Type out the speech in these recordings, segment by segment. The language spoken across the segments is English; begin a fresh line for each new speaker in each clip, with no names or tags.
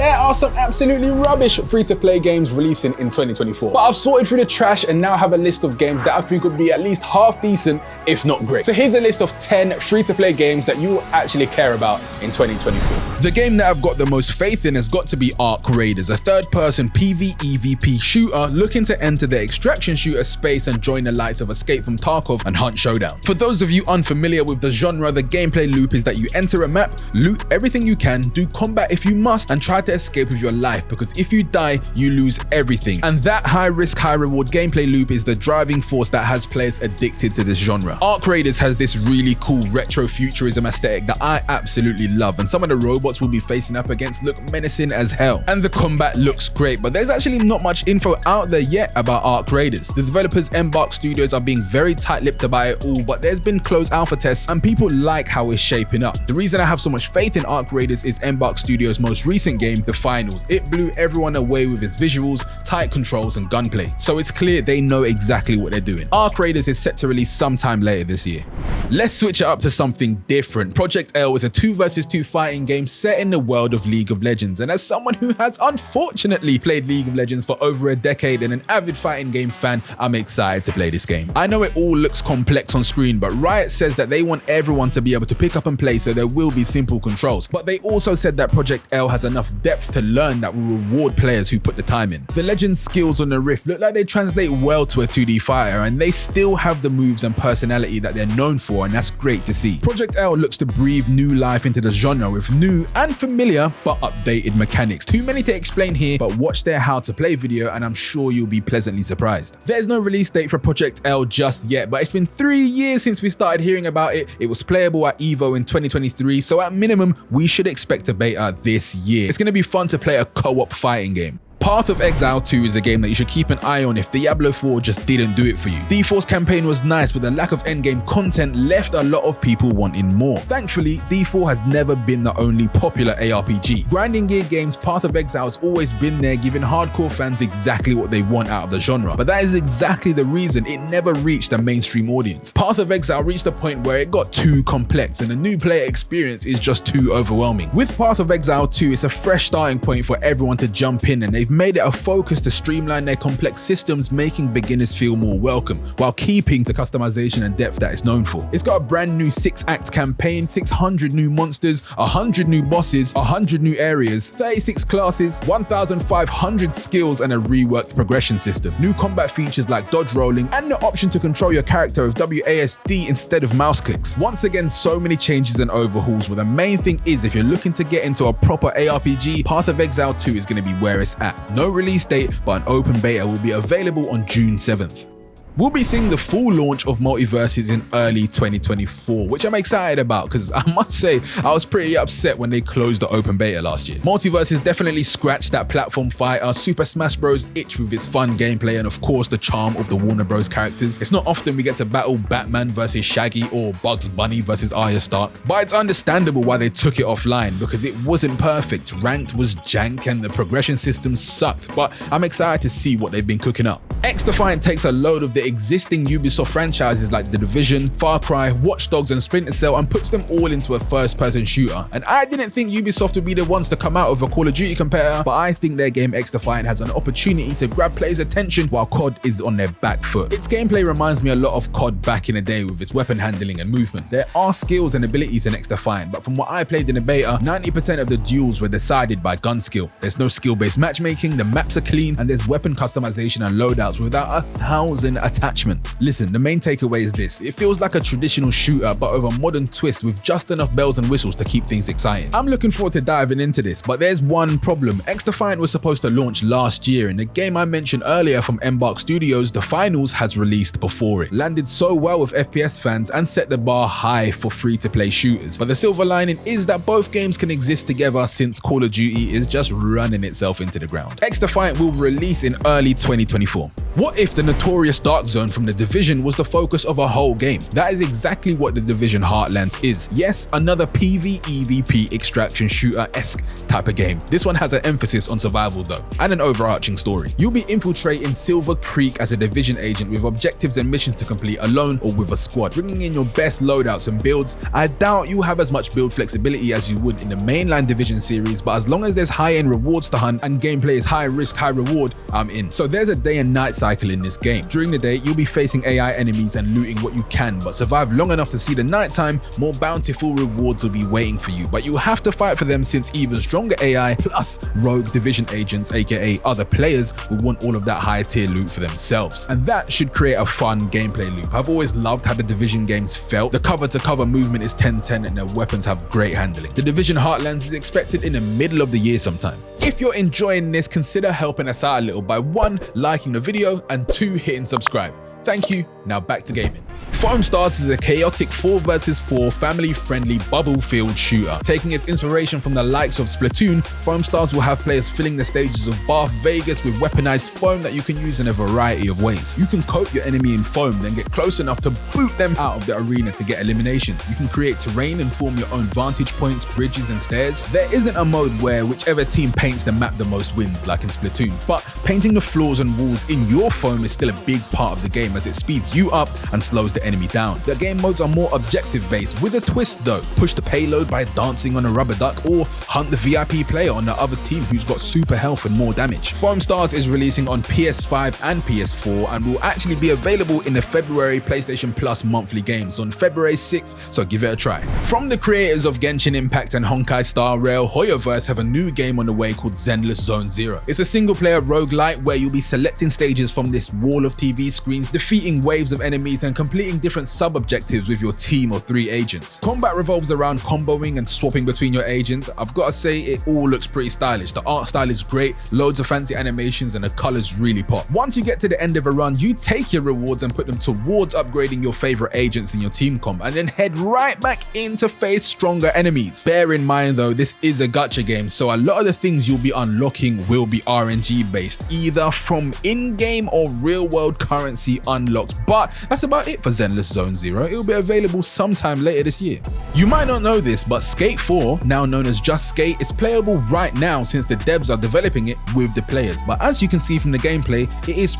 there are some absolutely rubbish free-to-play games releasing in 2024. But I've sorted through the trash and now have a list of games that I think would be at least half decent, if not great. So here's a list of 10 free-to-play games that you will actually care about in 2024.
The game that I've got the most faith in has got to be Arc Raiders, a third-person PvEVP shooter looking to enter the extraction shooter space and join the likes of Escape from Tarkov and Hunt Showdown. For those of you unfamiliar with the genre, the gameplay loop is that you enter a map, loot everything you can, do combat if you must, and try to escape with your life, because if you die, you lose everything. And that high-risk, high-reward gameplay loop is the driving force that has players addicted to this genre. Arc Raiders has this really cool retro-futurism aesthetic that I absolutely love, and some of the robots we'll be facing up against look menacing as hell. And the combat looks great, but there's actually not much info out there yet about Arc Raiders. The developers Embark Studios are being very tight-lipped about it all, but there's been closed alpha tests and people like how it's shaping up. The reason I have so much faith in Arc Raiders is Embark Studios' most recent game, The Finals. It blew everyone away with its visuals, tight controls, and gunplay. So it's clear they know exactly what they're doing. Arc Raiders is set to release sometime later this year. Let's switch it up to something different. Project L is a 2 vs 2 fighting game set in the world of League of Legends, and as someone who has unfortunately played League of Legends for over a decade and an avid fighting game fan, I'm excited to play this game. I know it all looks complex on screen, but Riot says that they want everyone to be able to pick up and play, so there will be simple controls. But they also said that Project L has enough depth to learn that will reward players who put the time in. The Legends skills on the Rift look like they translate well to a 2D fighter, and they still have the moves and personality that they're known for, and that's great to see. Project L looks to breathe new life into the genre with new and familiar but updated mechanics. Too many to explain here, but watch their how to play video and I'm sure you'll be pleasantly surprised. There's no release date for Project L just yet, but it's been 3 years since we started hearing about it. It was playable at EVO in 2023, so at minimum, we should expect a beta this year. It's going to be fun to play a co-op fighting game. Path of Exile 2 is a game that you should keep an eye on if Diablo 4 just didn't do it for you. D4's campaign was nice, but the lack of endgame content left a lot of people wanting more. Thankfully, D4 has never been the only popular ARPG. Grinding Gear Games' Path of Exile has always been there, giving hardcore fans exactly what they want out of the genre, but that is exactly the reason it never reached a mainstream audience. Path of Exile reached a point where it got too complex and the new player experience is just too overwhelming. With Path of Exile 2, it's a fresh starting point for everyone to jump in, and they've made it a focus to streamline their complex systems, making beginners feel more welcome while keeping the customization and depth that it's known for. It's got a brand new 6-act campaign, 600 new monsters, 100 new bosses, 100 new areas, 36 classes, 1,500 skills, and a reworked progression system. New combat features like dodge rolling and the option to control your character with WASD instead of mouse clicks. Once again, so many changes and overhauls, but the main thing is if you're looking to get into a proper ARPG, Path of Exile 2 is going to be where it's at. No release date, but an open beta will be available on June 7th. We'll be seeing the full launch of Multiversus in early 2024, which I'm excited about because I must say I was pretty upset when they closed the open beta last year. Multiversus definitely scratched that platform fighter, Super Smash Bros. Itch with its fun gameplay and of course the charm of the Warner Bros. Characters. It's not often we get to battle Batman versus Shaggy or Bugs Bunny versus Arya Stark, but it's understandable why they took it offline because it wasn't perfect, ranked was jank and the progression system sucked, but I'm excited to see what they've been cooking up. Xdefiant takes a load of the existing Ubisoft franchises like The Division, Far Cry, Watch Dogs and Splinter Cell and puts them all into a first-person shooter. And I didn't think Ubisoft would be the ones to come out with a Call of Duty competitor, but I think their game Xdefiant has an opportunity to grab players' attention while COD is on their back foot. Its gameplay reminds me a lot of COD back in the day with its weapon handling and movement. There are skills and abilities in Xdefiant, but from what I played in the beta, 90% of the duels were decided by gun skill. There's no skill-based matchmaking, the maps are clean, and there's weapon customization and loadouts without 1,000 attachments. Listen, the main takeaway is this: it feels like a traditional shooter but with a modern twist with just enough bells and whistles to keep things exciting. I'm looking forward to diving into this, but there's one problem. Xdefiant was supposed to launch last year, and the game I mentioned earlier from Embark Studios, The Finals, has released before it. Landed so well with FPS fans and set the bar high for free-to-play shooters. But the silver lining is that both games can exist together since Call of Duty is just running itself into the ground. Xdefiant will release in early 2024. What if the notorious Dark Zone from The Division was the focus of a whole game? That is exactly what The Division Heartlands is. Yes, another PvEVP extraction shooter-esque type of game. This one has an emphasis on survival though, and an overarching story. You'll be infiltrating Silver Creek as a Division agent with objectives and missions to complete alone or with a squad, bringing in your best loadouts and builds. I doubt you'll have as much build flexibility as you would in the mainline Division series, but as long as there's high-end rewards to hunt and gameplay is high risk, high reward, I'm in. So there's a day and night cycle in this game. During the day, you'll be facing AI enemies and looting what you can, but survive long enough to see the nighttime, more bountiful rewards will be waiting for you, but you'll have to fight for them since even stronger AI plus rogue Division agents, aka other players, will want all of that higher tier loot for themselves. And that should create a fun gameplay loop. I've always loved how the Division games felt. The cover to cover movement is 10-10 and their weapons have great handling. The Division Heartlands is expected in the middle of the year sometime. If you're enjoying this, consider helping us out a little by 1, liking the video and 2, hitting subscribe. Thank you. Now back to gaming. Foamstars is a chaotic 4 vs 4 family-friendly bubble-filled shooter. Taking its inspiration from the likes of Splatoon, Foamstars will have players filling the stages of Bath Vegas with weaponized foam that you can use in a variety of ways. You can coat your enemy in foam, then get close enough to boot them out of the arena to get eliminations. You can create terrain and form your own vantage points, bridges and stairs. There isn't a mode where whichever team paints the map the most wins, like in Splatoon, but painting the floors and walls in your foam is still a big part of the game as it speeds you up and slows the enemy down. The game modes are more objective based with a twist though. Push the payload by dancing on a rubber duck or hunt the VIP player on the other team who's got super health and more damage. Foamstars is releasing on PS5 and PS4 and will actually be available in the February PlayStation Plus monthly games on February 6th, so give it a try. From the creators of Genshin Impact and Honkai Star Rail, Hoyoverse have a new game on the way called Zenless Zone Zero. It's a single player roguelike where you'll be selecting stages from this wall of TV screens, defeating waves of enemies and completing different sub-objectives with your team of 3 agents. Combat revolves around comboing and swapping between your agents. I've got to say it all looks pretty stylish. The art style is great, loads of fancy animations and the colors really pop. Once you get to the end of a run, you take your rewards and put them towards upgrading your favorite agents in your team comp and then head right back in to face stronger enemies. Bear in mind though, this is a gacha game, so a lot of the things you'll be unlocking will be RNG based, either from in-game or real-world currency unlocks, but that's about it for Zenless Zone Zero. It will be available sometime later this year. You might not know this, but Skate 4, now known as Just Skate, is playable right now since the devs are developing it with the players. But as you can see from the gameplay, it is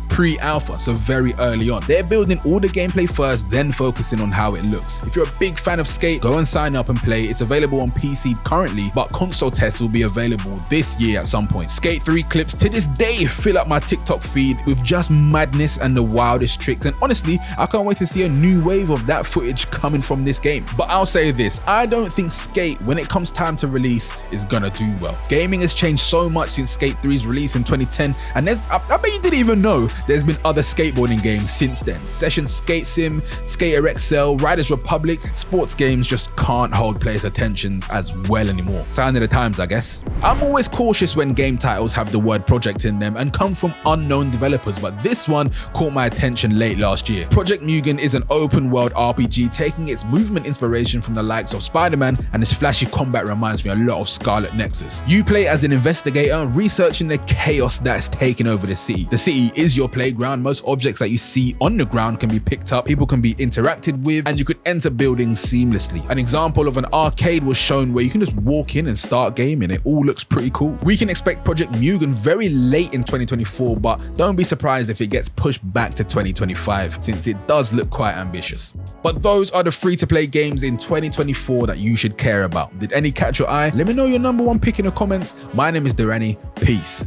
pre-alpha, so very early on. They're building all the gameplay first, then focusing on how it looks. If you're a big fan of Skate, go and sign up and play. It's available on PC currently, but console tests will be available this year at some point. Skate 3 clips to this day fill up my TikTok feed with just madness and the wildest tricks, and honestly, I can't wait to see a new wave of that footage coming from this game. But I'll say this, I don't think Skate, when it comes time to release, is gonna do well. Gaming has changed so much since Skate 3's release in 2010, and I bet you didn't even know there's been other skateboarding games since then. Session Skate Sim, Skater Exile, Riders Republic. Sports games just can't hold players' attentions as well anymore. Sign of the times, I guess. I'm always cautious when game titles have the word project in them and come from unknown developers, but this one caught my attention late last year. Project Mugen is an open world RPG taking its movement inspiration from the likes of Spider-Man, and its flashy combat reminds me a lot of Scarlet Nexus. You play as an investigator researching the chaos that's taken over the city. The city is your playground. Most objects that you see on the ground can be picked up, people can be interacted with, and you could enter buildings seamlessly. An example of an arcade was shown where you can just walk in and start gaming. It all looks pretty cool. We can expect Project Mugen very late in 2024, but don't be surprised if it gets pushed back to 2025 since it does look quite ambitious. But those are the free-to-play games in 2024 that you should care about. Did any catch your eye? Let me know your #1 pick in the comments. My name is Durrani. Peace.